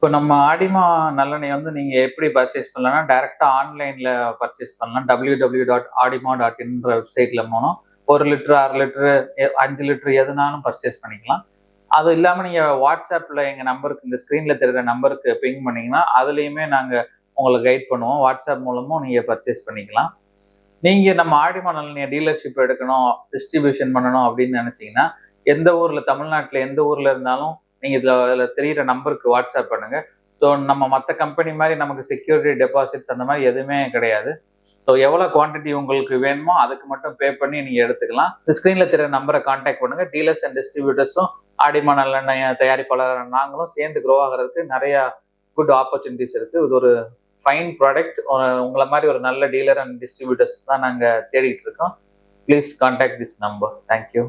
இப்போ நம்ம ஆடிமா நல்லெண்ணெய் வந்து நீங்க எப்படி பர்ச்சேஸ் பண்ணலாம்னா, டைரக்ட்டா ஆன்லைன்ல பர்ச்சேஸ் பண்ணலாம். www.adima.in வெப்சைட்ல போனோம். 1 லிட்டர், 6 லிட்டர், 5 லிட்டர் எதுனாலும் பர்ச்சேஸ் பண்ணிக்கலாம். அது இல்லாம நீங்க WhatsAppல எங்க நம்பருக்கு இந்த ஸ்க்ரீன்ல தெரியிற நம்பருக்கு பிங் பண்ணீங்கன்னா, அதுலயுமே நாங்க உங்கள கைட் பண்ணுவோம். WhatsApp மூலமும் நீங்க பர்ச்சேஸ் பண்ணிக்கலாம். நீங்க நம்ம ஆடிமா நல்லெண்ணெய் டீலர்ஷிப் எடுக்கணும், டிஸ்ட்ரிபியூஷன் பண்ணணும் அப்படின்னு நினைச்சீங்கன்னா, எந்த ஊர்ல தமிழ்நாட்டுல எந்த ஊர்ல இருந்தாலும் நீங்க இதுல தெரியிற நம்பருக்கு வாட்ஸ்அப் பண்ணுங்க. ஸோ நம்ம மற்ற கம்பெனி மாதிரி நமக்கு செக்யூரிட்டி டெபாசிட்ஸ் அந்த மாதிரி எதுவுமே கிடையாது. ஸோ எவ்வளோ குவான்டிட்டி உங்களுக்கு வேணுமோ அதுக்கு மட்டும் பே பண்ணி நீங்க எடுத்துக்கலாம். ஸ்க்ரீன்ல தெரியிற நம்பரை கான்டாக்ட் பண்ணுங்க. டீலர்ஸ் அண்ட் டிஸ்ட்ரிபியூட்டர்ஸும் ஆடிமா நல்லெண்ணெய் தயாரிப்பாளர் நாங்களும் சேர்ந்து க்ரோ ஆகிறதுக்கு நிறைய குட் ஆப்பர்ச்சுனிட்டிஸ் இருக்கு. இது ஒரு ஃபைன் ப்ராடக்ட். உங்களை மாதிரி ஒரு நல்ல டீலர் அண்ட் டிஸ்ட்ரிபியூட்டர்ஸ் தான் நாங்கள் தேடிட்டு இருக்கோம். Please contact this number. Thank you.